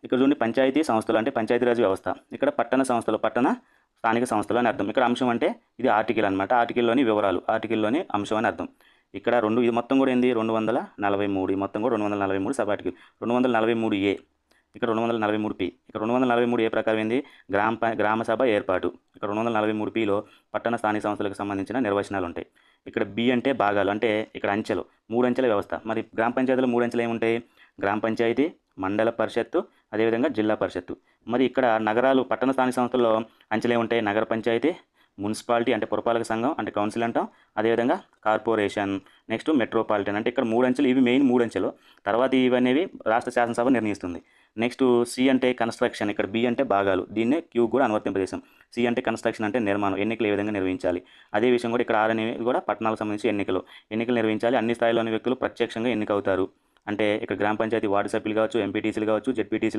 ఇక్కడ చూడండి పంచాయతీ సంస్థలు అంటే పంచాయతీరాజ్ వ్యవస్థ. ఇక్కడ పట్టణ సంస్థలు, పట్టణ స్థానిక సంస్థలు అని అర్థం. ఇక్కడ అంశం అంటే ఇది ఆర్టికల్ అనమాట. ఆర్టికల్లోని వివరాలు, ఆర్టికల్లోని అంశం అని అర్థం. ఇక్కడ ఇది మొత్తం కూడా ఏంది 243, ఈ మొత్తం కూడా 243 సబ్ ఆర్టికల్. 243A, ఇక్కడ 243P. ఇక్కడ 243A ప్రకారం ఏంది గ్రామ సభ ఏర్పాటు. ఇక్కడ 243Pలో పట్టణ స్థానిక సంస్థలకు సంబంధించిన నిర్వచనాలు ఉంటాయి. ఇక్కడ B అంటే భాగాలు, అంటే ఇక్కడ అంచెలు, 3 అంచెల వ్యవస్థ. మరి గ్రామ పంచాయతీలో 3 అంచెలు ఏముంటాయి? గ్రామ పంచాయతీ, మండల పరిషత్తు, అదేవిధంగా జిల్లా పరిషత్తు. మరి ఇక్కడ నగరాలు, పట్టణ స్థానిక సంస్థల్లో అంచెలు ఏముంటాయి? నగర పంచాయతీ, మున్సిపాలిటీ అంటే పురపాలక సంఘం అంటే కౌన్సిల్ అంటాం, అదేవిధంగా కార్పొరేషన్, నెక్స్ట్ మెట్రోపాలిటన్. అంటే ఇక్కడ 3 అంచెలు, ఇవి మెయిన్ 3 అంచెలు. తర్వాత ఇవనేవి రాష్ట్ర శాసనసభ నిర్ణయిస్తుంది. నెక్స్ట్ C అంటే కన్స్ట్రక్షన్, ఇక్కడ B అంటే భాగాలు, దీన్నే Q కూడా అనువర్తింపజేసాం. C అంటే కన్స్ట్రక్షన్ అంటే నిర్మాణం, ఎన్నికలు ఏ విధంగా నిర్వహించాలి. అదే విషయం కూడా ఇక్కడ R అనేవి కూడా పట్టణాలకు సంబంధించి ఎన్నికలు నిర్వహించాలి. అన్ని స్థాయిలోని వ్యక్తులు ప్రత్యక్షంగా ఎన్నికవుతారు. అంటే ఇక్కడ గ్రామ పంచాయతీ వార్డు సభ్యులు కావచ్చు, ఎంపీటీసీలు కావచ్చు, జెడ్పీటీసీలు